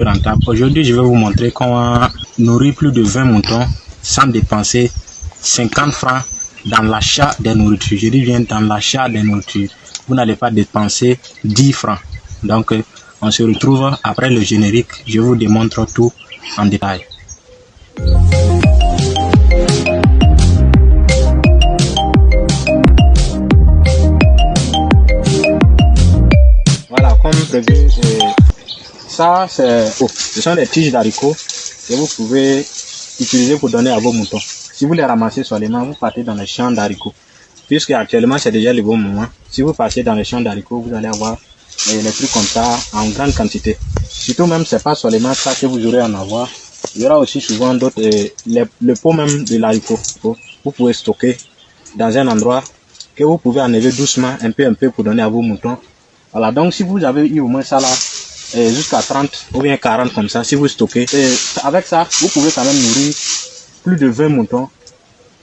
rentable. Aujourd'hui, je vais vous montrer comment nourrir plus de 20 moutons sans dépenser 50 francs dans l'achat des nourritures. Je dis bien dans l'achat des nourritures. Vous n'allez pas dépenser 10 francs. Donc, on se retrouve après le générique. Je vous démontre tout en détail. Voilà, comme prévu, ça ce sont des tiges d'haricots que vous pouvez utiliser pour donner à vos moutons. Si vous les ramassez seulement, vous partez dans les champs d'haricots. Puisque actuellement c'est déjà le bon moment. Si vous passez dans les champs d'haricots, vous allez avoir les trucs comme ça en grande quantité. Surtout même, c'est pas seulement ça que vous aurez en avoir. Il y aura aussi souvent d'autres, le pot même de l'haricot. Vous pouvez stocker dans un endroit que vous pouvez enlever doucement, un peu pour donner à vos moutons. Voilà, donc si vous avez eu au moins ça là, jusqu'à 30 ou bien 40 comme ça, si vous stockez, avec ça, vous pouvez quand même nourrir plus de 20 moutons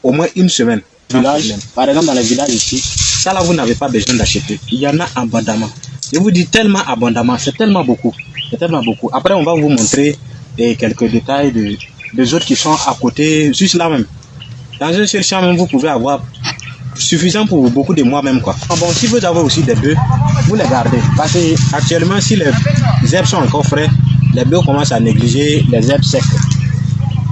au moins une semaine. Village, par exemple dans les villages ici, ça là vous n'avez pas besoin d'acheter. Il y en a abondamment. Je vous dis tellement abondamment, c'est tellement beaucoup. C'est tellement beaucoup. Après on va vous montrer quelques détails des autres qui sont à côté, juste là même. Dans un seul champ même, vous pouvez avoir suffisant pour beaucoup de mois même quoi. Bon, si vous avez aussi des bœufs, vous les gardez. Parce que actuellement, si les herbes sont encore frais, les bœufs commencent à négliger les herbes secs.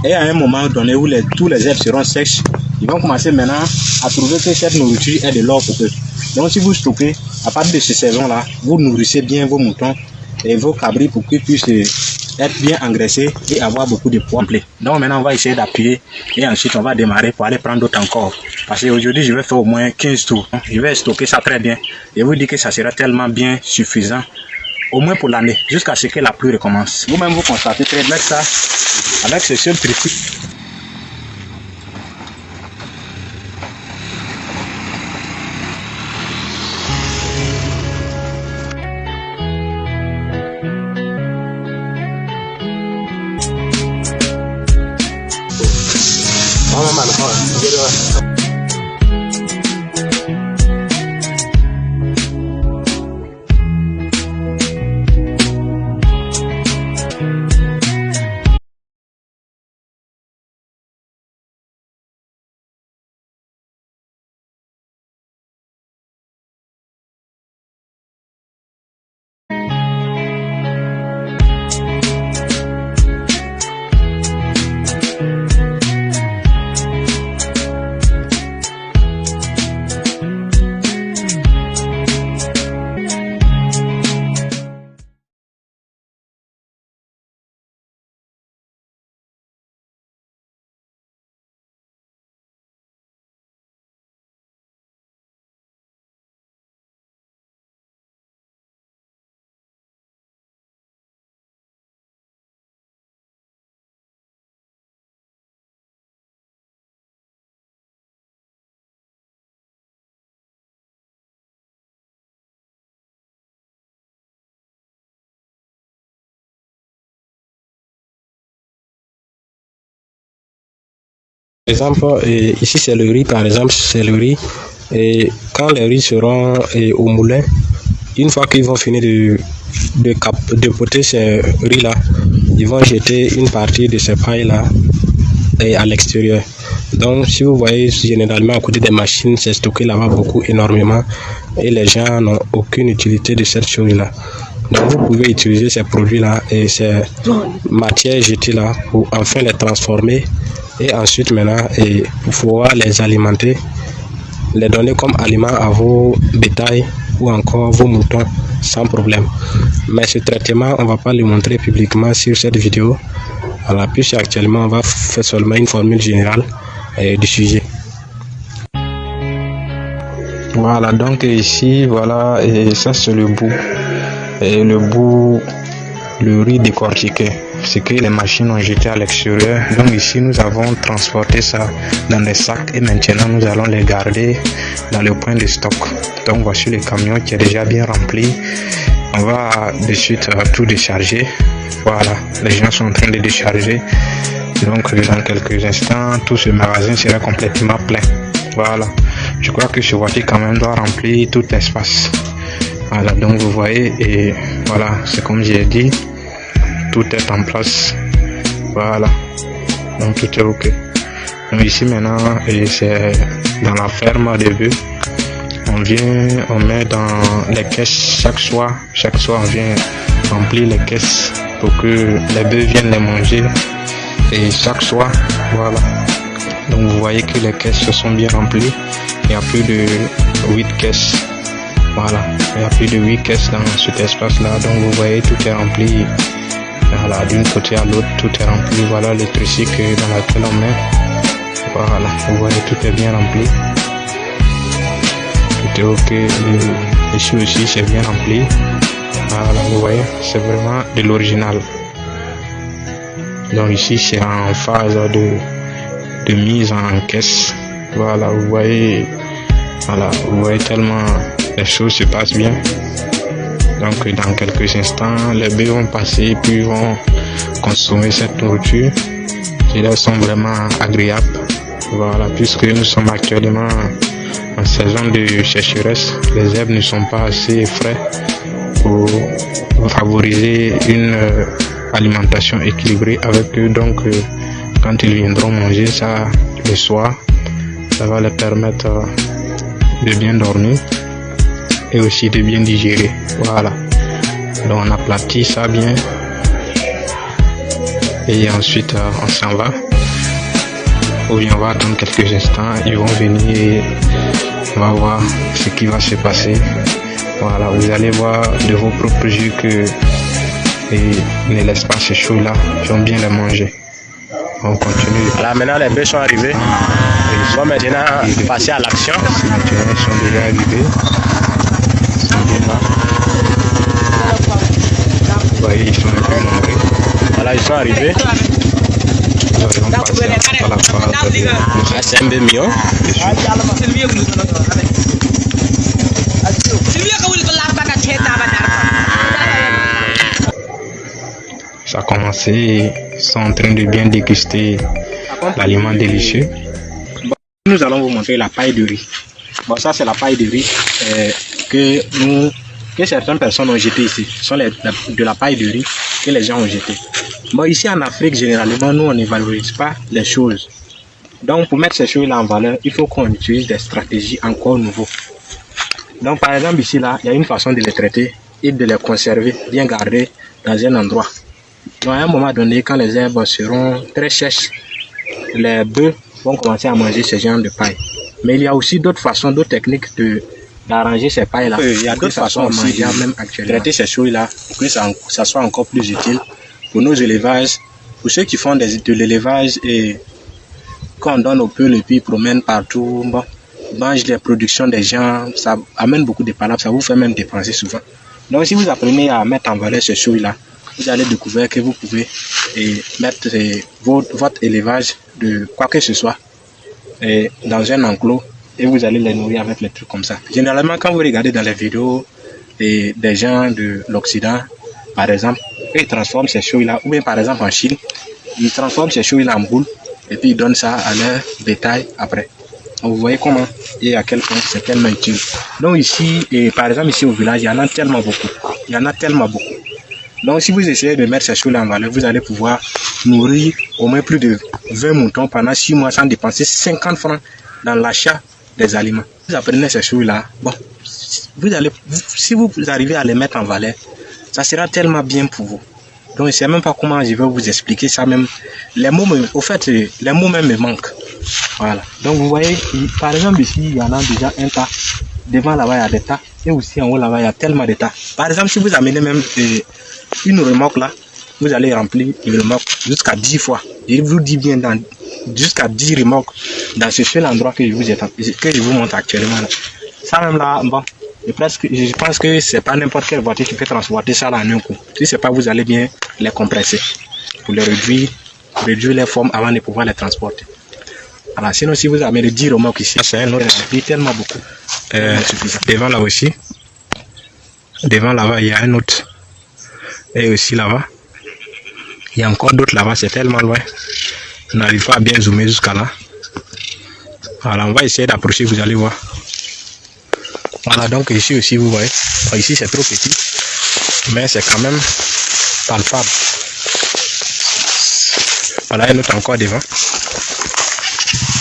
Et à un moment donné où tous les herbes seront sèches, ils vont commencer maintenant à trouver que cette nourriture est de l'or pour eux. Donc si vous stockez, à partir de ces saisons-là, vous nourrissez bien vos moutons et vos cabris pour qu'ils puissent être bien engraissés et avoir beaucoup de poids complet. Donc maintenant on va essayer d'appuyer et ensuite on va démarrer pour aller prendre d'autres encore. Parce qu'aujourd'hui je vais faire au moins 15 tours. Je vais stocker ça très bien. Je vous dis que ça sera tellement bien suffisant, au moins pour l'année, jusqu'à ce que la pluie recommence. Vous-même vous constatez très bien que ça, avec ce seul truc. Par exemple, ici c'est le riz, par exemple, c'est le riz. Et quand les riz seront au moulin, une fois qu'ils vont finir de poter ces riz-là, ils vont jeter une partie de ces pailles-là à l'extérieur. Donc, si vous voyez, généralement à côté des machines, c'est stocké là-bas beaucoup, énormément, et les gens n'ont aucune utilité de cette chose-là. Donc, vous pouvez utiliser ces produits-là et ces matières jetées-là pour enfin les transformer. Et ensuite, maintenant, il faudra les alimenter, les donner comme aliment à vos bétails ou encore vos moutons sans problème. Mais ce traitement, on ne va pas le montrer publiquement sur cette vidéo. Voilà, puisque actuellement, on va faire seulement une formule générale du sujet. Voilà, donc ici, voilà, et ça c'est le bout. Et le riz décortiqué, c'est que les machines ont jeté à l'extérieur. Donc ici nous avons transporté ça dans des sacs et maintenant nous allons les garder dans le point de stock. Donc voici le camion qui est déjà bien rempli. On va de suite tout décharger. Voilà, les gens sont en train de décharger. Donc dans quelques instants tout ce magasin sera complètement plein. Voilà, je crois que ce voiture quand même doit remplir tout l'espace. Voilà, donc vous voyez, et voilà, c'est comme j'ai dit, tout est en place. Voilà, donc tout est ok. Donc ici maintenant, c'est dans la ferme des bœufs. On met dans les caisses chaque soir on vient remplir les caisses pour que les bœufs viennent les manger. Et chaque soir, voilà. Donc vous voyez que les caisses se sont bien remplies. Il y a plus de 8 caisses. Voilà, il y a plus de 8 caisses dans cet espace-là. Donc vous voyez, tout est rempli. Voilà, d'une côté à l'autre, tout est rempli. Voilà le tricycle dans lequel on met. Voilà, vous voyez, tout est bien rempli. Tout est ok. Ici aussi, c'est bien rempli. Voilà, vous voyez, c'est vraiment de l'original. Donc ici, c'est en phase de mise en caisse. Voilà, vous voyez tellement les choses se passent bien. Donc dans quelques instants, les bœufs vont passer puis vont consommer cette nourriture. Et elles sont vraiment agréables. Voilà, puisque nous sommes actuellement en saison de sécheresse, les herbes ne sont pas assez frais pour favoriser une alimentation équilibrée avec eux. Donc quand ils viendront manger ça le soir, ça va leur permettre de bien dormir et aussi de bien digérer. Voilà, donc on aplatit ça bien et ensuite on s'en va, ou bien on va attendre quelques instants, ils vont venir et on va voir ce qui va se passer. Voilà, vous allez voir de vos propres yeux que ne laisse pas ces choses là, ils vont bien les manger. On continue. Voilà, maintenant les bœufs sont arrivés. Ils vont maintenant passer à l'action. Maintenant ils sont déjà arrivés. Ils sont bien là. Vous voyez, ils sont un peu nombreux. Voilà, ils sont arrivés. Nous allons passer à la phase de C'est un peu mieux. Ça a commencé, ils sont en train de bien déguster l'aliment délicieux. Bon, nous allons vous montrer la paille de riz. Bon, ça c'est la paille de riz que certaines personnes ont jeté ici. Ce sont de la paille de riz que les gens ont jeté. Bon, ici en Afrique, généralement, nous on ne valorise pas les choses. Donc pour mettre ces choses-là en valeur, il faut qu'on utilise des stratégies encore nouveaux. Donc par exemple ici là, il y a une façon de les traiter et de les conserver, bien garder dans un endroit. Donc à un moment donné, quand les herbes seront très sèches, les bœufs vont commencer à manger ce genre de paille. Mais il y a aussi d'autres façons, d'autres techniques d'arranger ces pailles-là. Il y a d'autres façons aussi, même actuellement, traiter ces choses-là pour que ça soit encore plus utile pour nos élevages, pour ceux qui font de l'élevage et quand on donne au peu, les puis ils promènent partout, bon, mangent les productions des gens, ça amène beaucoup de palabres, ça vous fait même dépenser souvent. Donc si vous apprenez à mettre en valeur ces choses-là, vous allez découvrir que vous pouvez mettre votre élevage de quoi que ce soit dans un enclos et vous allez les nourrir avec les trucs comme ça. Généralement, quand vous regardez dans les vidéos des gens de l'Occident, par exemple, ils transforment ces choses-là, ou bien par exemple en Chine, ils transforment ces choses-là en boules et puis ils donnent ça à leur bétail après. Donc, vous voyez comment et à quel point c'est tellement utile. Donc ici, par exemple ici au village, il y en a tellement beaucoup. Il y en a tellement beaucoup. Donc si vous essayez de mettre ces choses-là en valeur, vous allez pouvoir nourrir au moins plus de 20 moutons pendant 6 mois sans dépenser 50 francs dans l'achat des aliments. Vous apprenez ces choses-là, bon, si vous arrivez à les mettre en valeur, ça sera tellement bien pour vous. Donc je ne sais même pas comment je vais vous expliquer ça même. Les mots même me manquent. Voilà. Donc vous voyez, par exemple ici, il y en a déjà un tas. Devant là-bas, il y a des tas. Et aussi en haut là-bas, il y a tellement de tas. Par exemple, si vous amenez même une remorque là, vous allez remplir une remorque jusqu'à 10 fois. Je vous dis bien jusqu'à 10 remorques dans ce seul endroit que je vous montre actuellement là. Ça même là, bon, je pense que c'est pas n'importe quelle voiture qui peut transporter ça là en un coup. Si c'est pas, vous allez bien les compresser pour les réduire les formes avant de pouvoir les transporter. Alors, sinon, si vous amenez 10 remorques ici, c'est un autre, c'est tellement beaucoup. Devant là aussi, devant là-bas, il y a un autre. Et aussi là-bas, il y a encore d'autres là-bas, c'est tellement loin. On n'arrive pas à bien zoomer jusqu'à là. Voilà, on va essayer d'approcher, vous allez voir. Voilà, donc ici aussi, vous voyez, ici c'est trop petit, mais c'est quand même palpable. Voilà, une autre encore devant.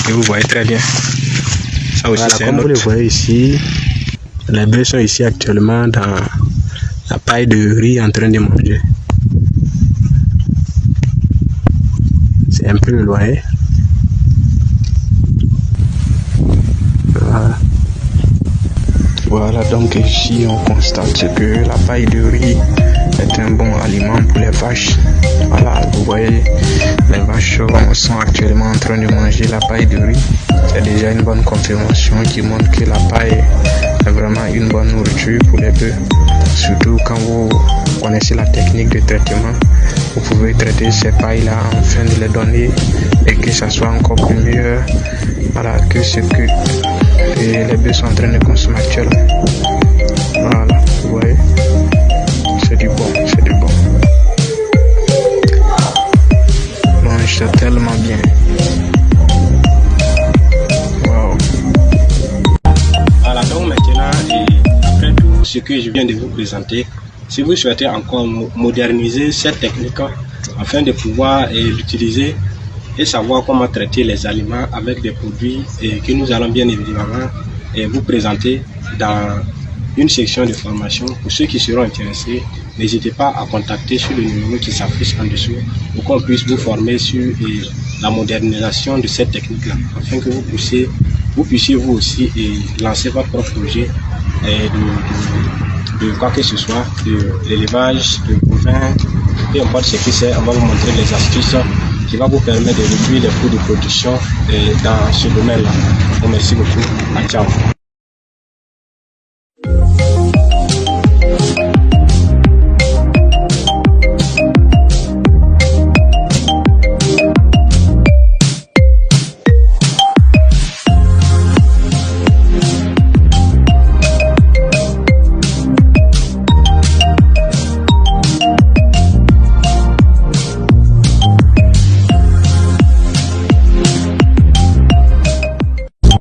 Et vous voyez très bien. Ça aussi, Voilà, c'est comme vous le voyez ici, les bœufs sont ici actuellement dans la paille de riz en train de manger. C'est un peu le loyer. Voilà. Voilà, donc ici on constate que la paille de riz est un bon aliment pour les vaches. Voilà, vous voyez, les vaches sont actuellement en train de manger la paille de riz. C'est déjà une bonne confirmation qui montre que la paille est vraiment une bonne nourriture pour les bœufs. Surtout quand vous connaissez la technique de traitement, vous pouvez traiter ces pailles-là afin de les donner et que ça soit encore plus meilleur, voilà, que ce que les bœufs sont en train de consommer actuellement. Voilà, vous voyez, c'est du bon, c'est du bon. Mange ça tellement bien. Wow. Voilà, donc maintenant, après tout ce que je viens de vous présenter, si vous souhaitez encore moderniser cette technique afin de pouvoir l'utiliser et savoir comment traiter les aliments avec des produits que nous allons bien évidemment vous présenter dans une section de formation. Pour ceux qui seront intéressés, n'hésitez pas à contacter sur le numéro qui s'affiche en dessous pour qu'on puisse vous former sur la modernisation de cette technique-là, afin que vous puissiez vous aussi lancer votre propre projet de quoi que ce soit, de l'élevage, de bovins, peu importe ce que c'est. On va vous montrer les astuces qui vont vous permettre de réduire les coûts de production dans ce domaine-là. Merci beaucoup. Ciao.